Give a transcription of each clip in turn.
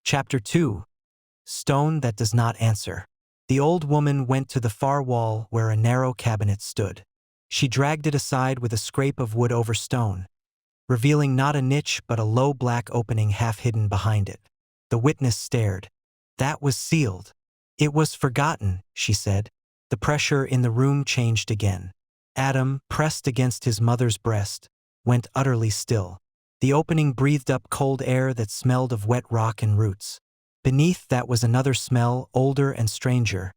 Chapter 2. Stone that does not answer. The old woman went to the far wall where a narrow cabinet stood. She dragged it aside with a scrape of wood over stone, revealing not a niche but a low black opening half hidden behind it. The witness stared. That was sealed. It was forgotten, she said. The pressure in the room changed again. Adam, pressed against his mother's breast, went utterly still. The opening breathed up cold air that smelled of wet rock and roots. Beneath that was another smell, older and stranger,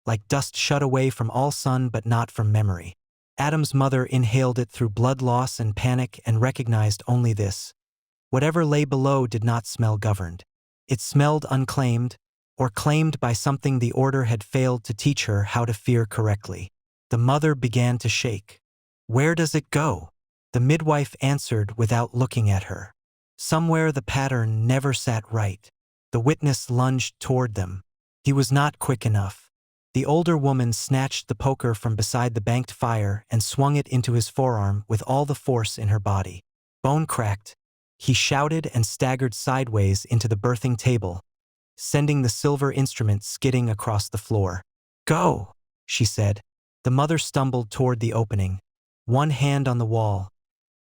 like dust shut away from all sun but not from memory. Adam's mother inhaled it through blood loss and panic and recognized only this. Whatever lay below did not smell governed. It smelled unclaimed, or claimed by something the order had failed to teach her how to fear correctly. The mother began to shake. "Where does it go?" The midwife answered without looking at her. "Somewhere the pattern never sat right." The witness lunged toward them. He was not quick enough. The older woman snatched the poker from beside the banked fire and swung it into his forearm with all the force in her body. Bone cracked. He shouted and staggered sideways into the birthing table, sending the silver instrument skidding across the floor. "Go," she said. The mother stumbled toward the opening, one hand on the wall,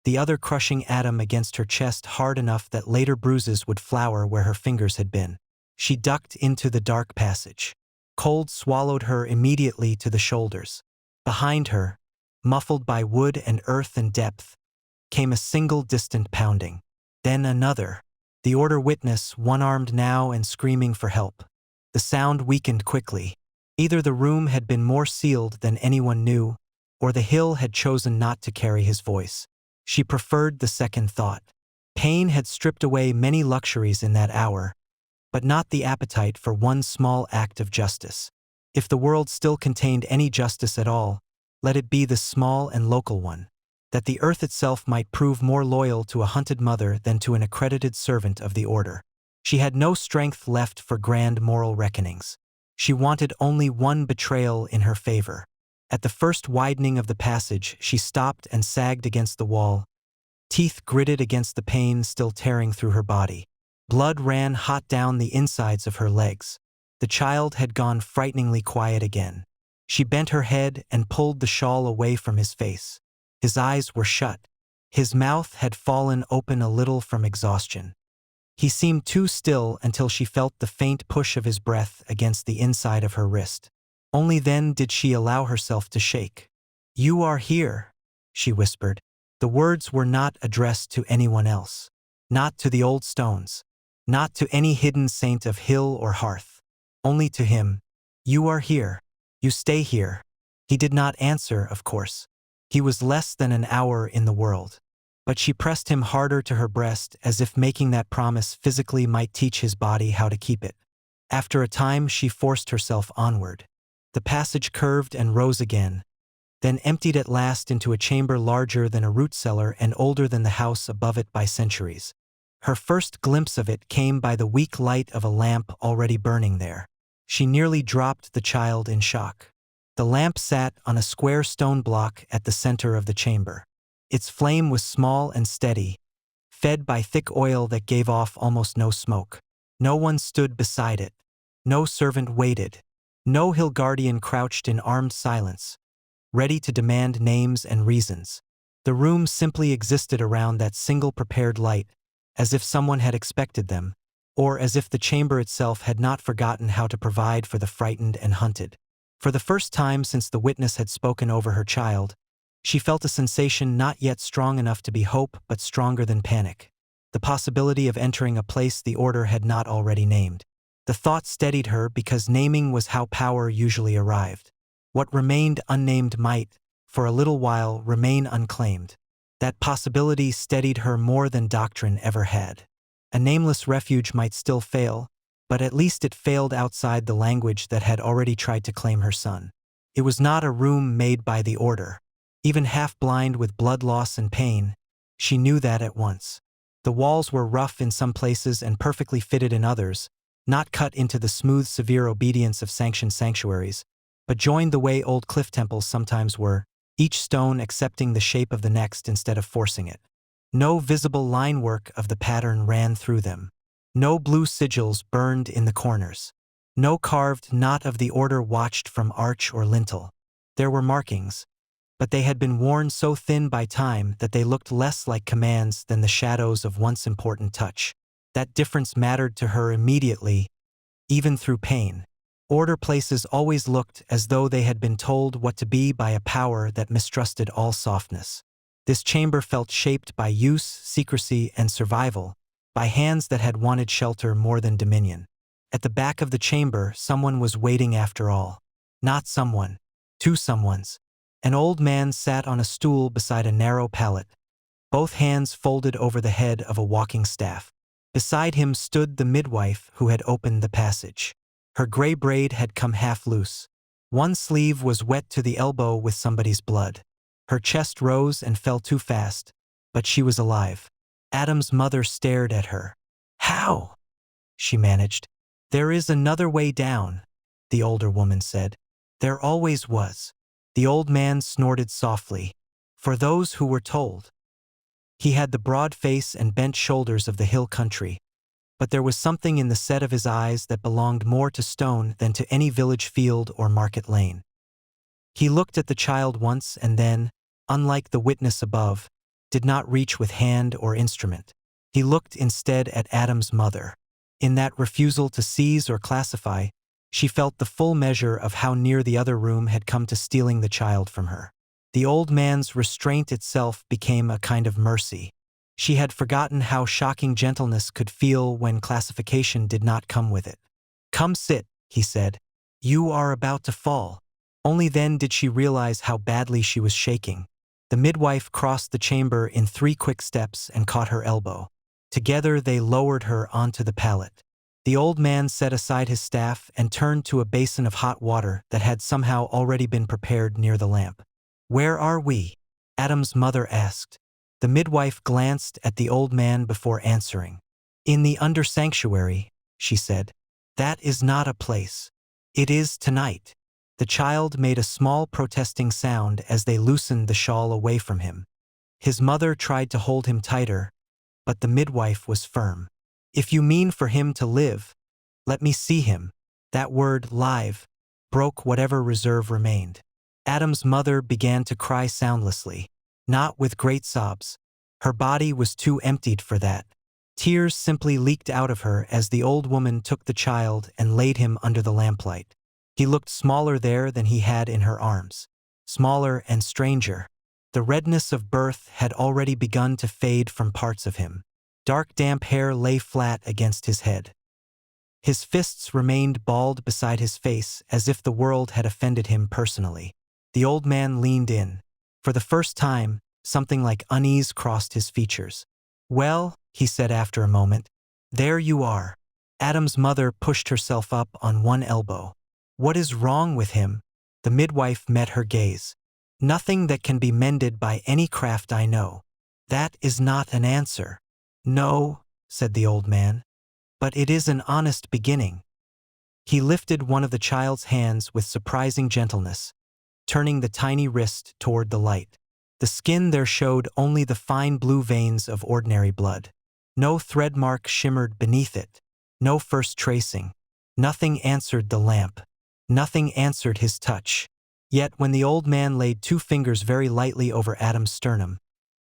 the other crushing Adam against her chest hard enough that later bruises would flower where her fingers had been. She ducked into the dark passage. Cold swallowed her immediately to the shoulders. Behind her, muffled by wood and earth and depth, came a single distant pounding. Then another. The order witness, one-armed now and screaming for help. The sound weakened quickly. Either the room had been more sealed than anyone knew, or the hill had chosen not to carry his voice. She preferred the second thought. Pain had stripped away many luxuries in that hour, but not the appetite for one small act of justice. If the world still contained any justice at all, let it be the small and local one, that the earth itself might prove more loyal to a hunted mother than to an accredited servant of the order. She had no strength left for grand moral reckonings. She wanted only one betrayal in her favor. At the first widening of the passage, she stopped and sagged against the wall, teeth gritted against the pain still tearing through her body. Blood ran hot down the insides of her legs. The child had gone frighteningly quiet again. She bent her head and pulled the shawl away from his face. His eyes were shut. His mouth had fallen open a little from exhaustion. He seemed too still until she felt the faint push of his breath against the inside of her wrist. Only then did she allow herself to shake. "You are here," she whispered. The words were not addressed to anyone else. Not to the old stones. Not to any hidden saint of hill or hearth. Only to him. "You are here. You stay here." He did not answer, of course. He was less than an hour in the world. But she pressed him harder to her breast as if making that promise physically might teach his body how to keep it. After a time she forced herself onward. The passage curved and rose again, then emptied at last into a chamber larger than a root cellar and older than the house above it by centuries. Her first glimpse of it came by the weak light of a lamp already burning there. She nearly dropped the child in shock. The lamp sat on a square stone block at the center of the chamber. Its flame was small and steady, fed by thick oil that gave off almost no smoke. No one stood beside it. No servant waited. No hill guardian crouched in armed silence, ready to demand names and reasons. The room simply existed around that single prepared light, as if someone had expected them, or as if the chamber itself had not forgotten how to provide for the frightened and hunted. For the first time since the witness had spoken over her child, she felt a sensation not yet strong enough to be hope but stronger than panic. The possibility of entering a place the order had not already named. The thought steadied her because naming was how power usually arrived. What remained unnamed might, for a little while, remain unclaimed. That possibility steadied her more than doctrine ever had. A nameless refuge might still fail, but at least it failed outside the language that had already tried to claim her son. It was not a room made by the order. Even half-blind with blood loss and pain, she knew that at once. The walls were rough in some places and perfectly fitted in others, not cut into the smooth, severe obedience of sanctioned sanctuaries, but joined the way old cliff temples sometimes were, each stone accepting the shape of the next instead of forcing it. No visible line work of the pattern ran through them. No blue sigils burned in the corners. No carved knot of the order watched from arch or lintel. There were markings, but they had been worn so thin by time that they looked less like commands than the shadows of once important touch. That difference mattered to her immediately, even through pain. Order places always looked as though they had been told what to be by a power that mistrusted all softness. This chamber felt shaped by use, secrecy, and survival, by hands that had wanted shelter more than dominion. At the back of the chamber, someone was waiting after all. Not someone. Two someones. An old man sat on a stool beside a narrow pallet, both hands folded over the head of a walking staff. Beside him stood the midwife who had opened the passage. Her gray braid had come half loose. One sleeve was wet to the elbow with somebody's blood. Her chest rose and fell too fast, but she was alive. Adam's mother stared at her. "How?" she managed. "There is another way down," the older woman said. "There always was." The old man snorted softly. "For those who were told." He had the broad face and bent shoulders of the hill country, but there was something in the set of his eyes that belonged more to stone than to any village field or market lane. He looked at the child once and then, unlike the witness above, did not reach with hand or instrument. He looked instead at Adam's mother. In that refusal to seize or classify, she felt the full measure of how near the other room had come to stealing the child from her. The old man's restraint itself became a kind of mercy. She had forgotten how shocking gentleness could feel when classification did not come with it. "Come sit," he said. "You are about to fall." Only then did she realize how badly she was shaking. The midwife crossed the chamber in 3 quick steps and caught her elbow. Together they lowered her onto the pallet. The old man set aside his staff and turned to a basin of hot water that had somehow already been prepared near the lamp. "Where are we?" Adam's mother asked. The midwife glanced at the old man before answering. "In the under sanctuary," she said. "That is not a place. It is tonight." The child made a small protesting sound as they loosened the shawl away from him. His mother tried to hold him tighter, but the midwife was firm. "If you mean for him to live, let me see him." That word, live, broke whatever reserve remained. Adam's mother began to cry soundlessly, not with great sobs. Her body was too emptied for that. Tears simply leaked out of her as the old woman took the child and laid him under the lamplight. He looked smaller there than he had in her arms. Smaller and stranger. The redness of birth had already begun to fade from parts of him. Dark damp hair lay flat against his head. His fists remained balled beside his face as if the world had offended him personally. The old man leaned in. For the first time, something like unease crossed his features. "Well," he said after a moment, "there you are." Adam's mother pushed herself up on one elbow. "What is wrong with him?" The midwife met her gaze. "Nothing that can be mended by any craft I know." "That is not an answer." "No," said the old man, "but it is an honest beginning." He lifted one of the child's hands with surprising gentleness, turning the tiny wrist toward the light. The skin there showed only the fine blue veins of ordinary blood. No thread mark shimmered beneath it. No first tracing. Nothing answered the lamp. Nothing answered his touch. Yet when the old man laid 2 fingers very lightly over Adam's sternum,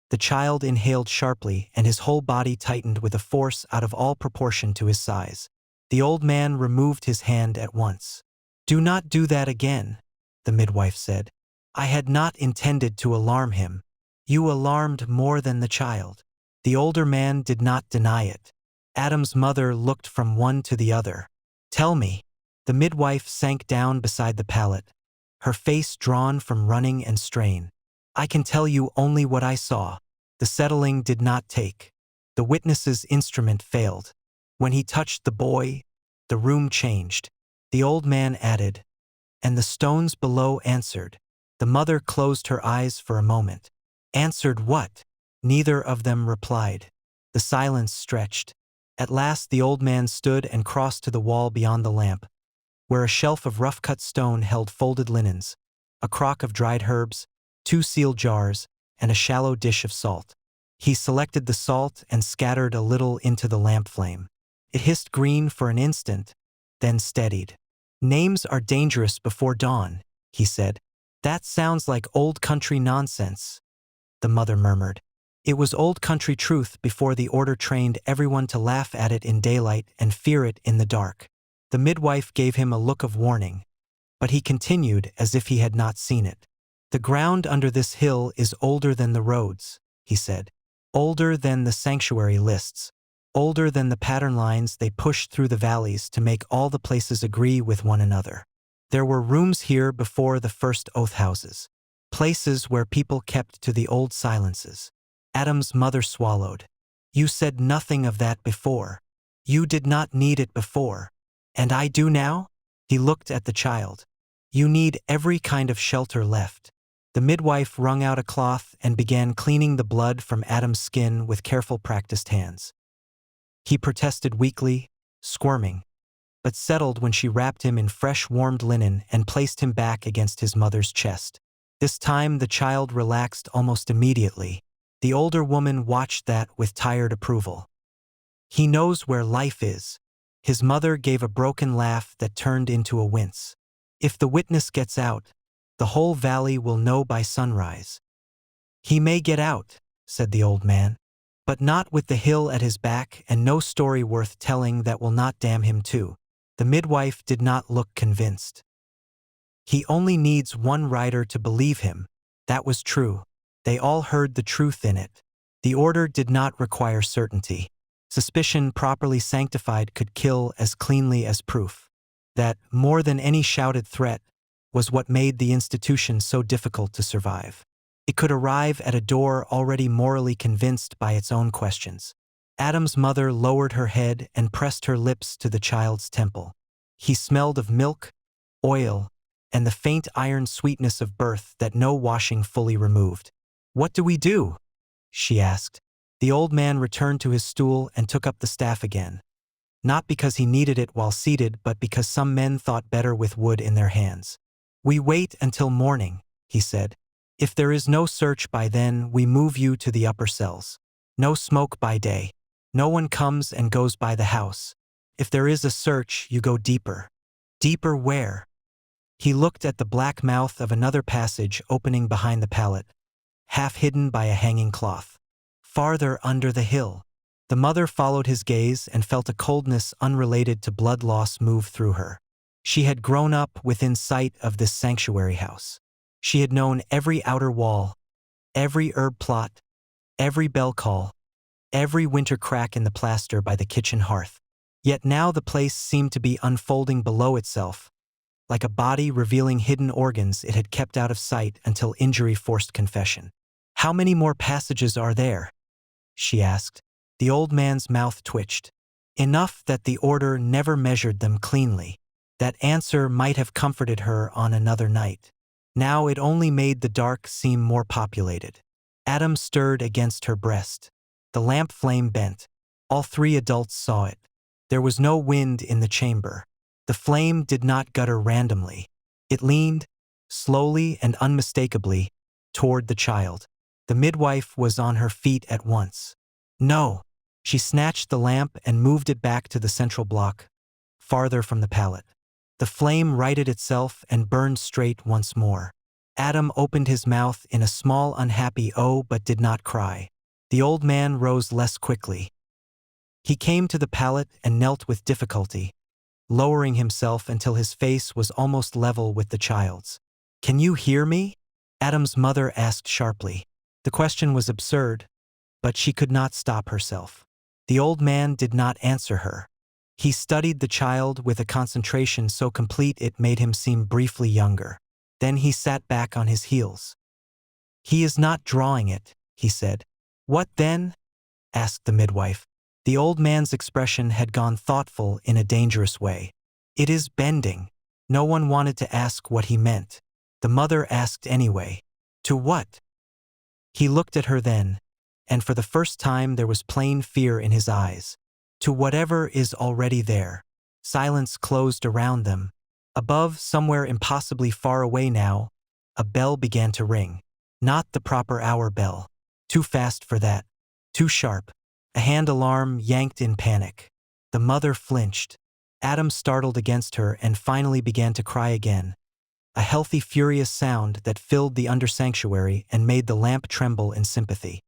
the child inhaled sharply and his whole body tightened with a force out of all proportion to his size. The old man removed his hand at once. "Do not do that again," the midwife said. "I had not intended to alarm him." "You alarmed more than the child." The older man did not deny it. Adam's mother looked from one to the other. "Tell me." The midwife sank down beside the pallet, her face drawn from running and strain. "I can tell you only what I saw." The settling did not take. The witness's instrument failed. When he touched the boy, the room changed. The old man added, "And the stones below answered." The mother closed her eyes for a moment. "Answered what?" Neither of them replied. The silence stretched. At last the old man stood and crossed to the wall beyond the lamp, where a shelf of rough-cut stone held folded linens, a crock of dried herbs, 2 sealed jars, and a shallow dish of salt. He selected the salt and scattered a little into the lamp flame. It hissed green for an instant, then steadied. Names are dangerous before dawn, he said. That sounds like old country nonsense, the mother murmured. It was old country truth before the order trained everyone to laugh at it in daylight and fear it in the dark. The midwife gave him a look of warning, but he continued as if he had not seen it. The ground under this hill is older than the roads, he said. Older than the sanctuary lists. Older than the pattern lines they pushed through the valleys to make all the places agree with one another. There were rooms here before the first oath houses. Places where people kept to the old silences. Adam's mother swallowed. You said nothing of that before. You did not need it before. And I do now? He looked at the child. You need every kind of shelter left. The midwife wrung out a cloth and began cleaning the blood from Adam's skin with careful practiced hands. He protested weakly, squirming, but settled when she wrapped him in fresh warmed linen and placed him back against his mother's chest. This time the child relaxed almost immediately. The older woman watched that with tired approval. He knows where life is. His mother gave a broken laugh that turned into a wince. If the witness gets out, the whole valley will know by sunrise. He may get out, said the old man, but not with the hill at his back and no story worth telling that will not damn him too. The midwife did not look convinced. He only needs one rider to believe him. That was true. They all heard the truth in it. The order did not require certainty. Suspicion properly sanctified could kill as cleanly as proof. That, more than any shouted threat, was what made the institution so difficult to survive. It could arrive at a door already morally convinced by its own questions. Adam's mother lowered her head and pressed her lips to the child's temple. He smelled of milk, oil, and the faint iron sweetness of birth that no washing fully removed. What do we do? She asked. The old man returned to his stool and took up the staff again. Not because he needed it while seated, but because some men thought better with wood in their hands. We wait until morning, he said. If there is no search by then, we move you to the upper cells. No smoke by day. No one comes and goes by the house. If there is a search, you go deeper. Deeper where? He looked at the black mouth of another passage opening behind the pallet, half hidden by a hanging cloth. Farther under the hill. The mother followed his gaze and felt a coldness unrelated to blood loss move through her. She had grown up within sight of this sanctuary house. She had known every outer wall, every herb plot, every bell call, every winter crack in the plaster by the kitchen hearth. Yet now the place seemed to be unfolding below itself, like a body revealing hidden organs it had kept out of sight until injury forced confession. How many more passages are there? She asked. The old man's mouth twitched. Enough that the order never measured them cleanly. That answer might have comforted her on another night. Now it only made the dark seem more populated. Adam stirred against her breast. The lamp flame bent. All three adults saw it. There was no wind in the chamber. The flame did not gutter randomly. It leaned, slowly and unmistakably, toward the child. The midwife was on her feet at once. No! She snatched the lamp and moved it back to the central block, farther from the pallet. The flame righted itself and burned straight once more. Adam opened his mouth in a small unhappy "oh" but did not cry. The old man rose less quickly. He came to the pallet and knelt with difficulty, lowering himself until his face was almost level with the child's. "Can you hear me?" Adam's mother asked sharply. The question was absurd, but she could not stop herself. The old man did not answer her. He studied the child with a concentration so complete it made him seem briefly younger. Then he sat back on his heels. "He is not drawing it," he said. "What then?" asked the midwife. The old man's expression had gone thoughtful in a dangerous way. "It is bending." No one wanted to ask what he meant. The mother asked anyway. "To what?" He looked at her then, and for the first time there was plain fear in his eyes. "To whatever is already there." Silence closed around them. Above, somewhere impossibly far away now, a bell began to ring. Not the proper hour bell. Too fast for that. Too sharp. A hand alarm yanked in panic. The mother flinched. Adam startled against her and finally began to cry again. A healthy, furious sound that filled the under sanctuary and made the lamp tremble in sympathy.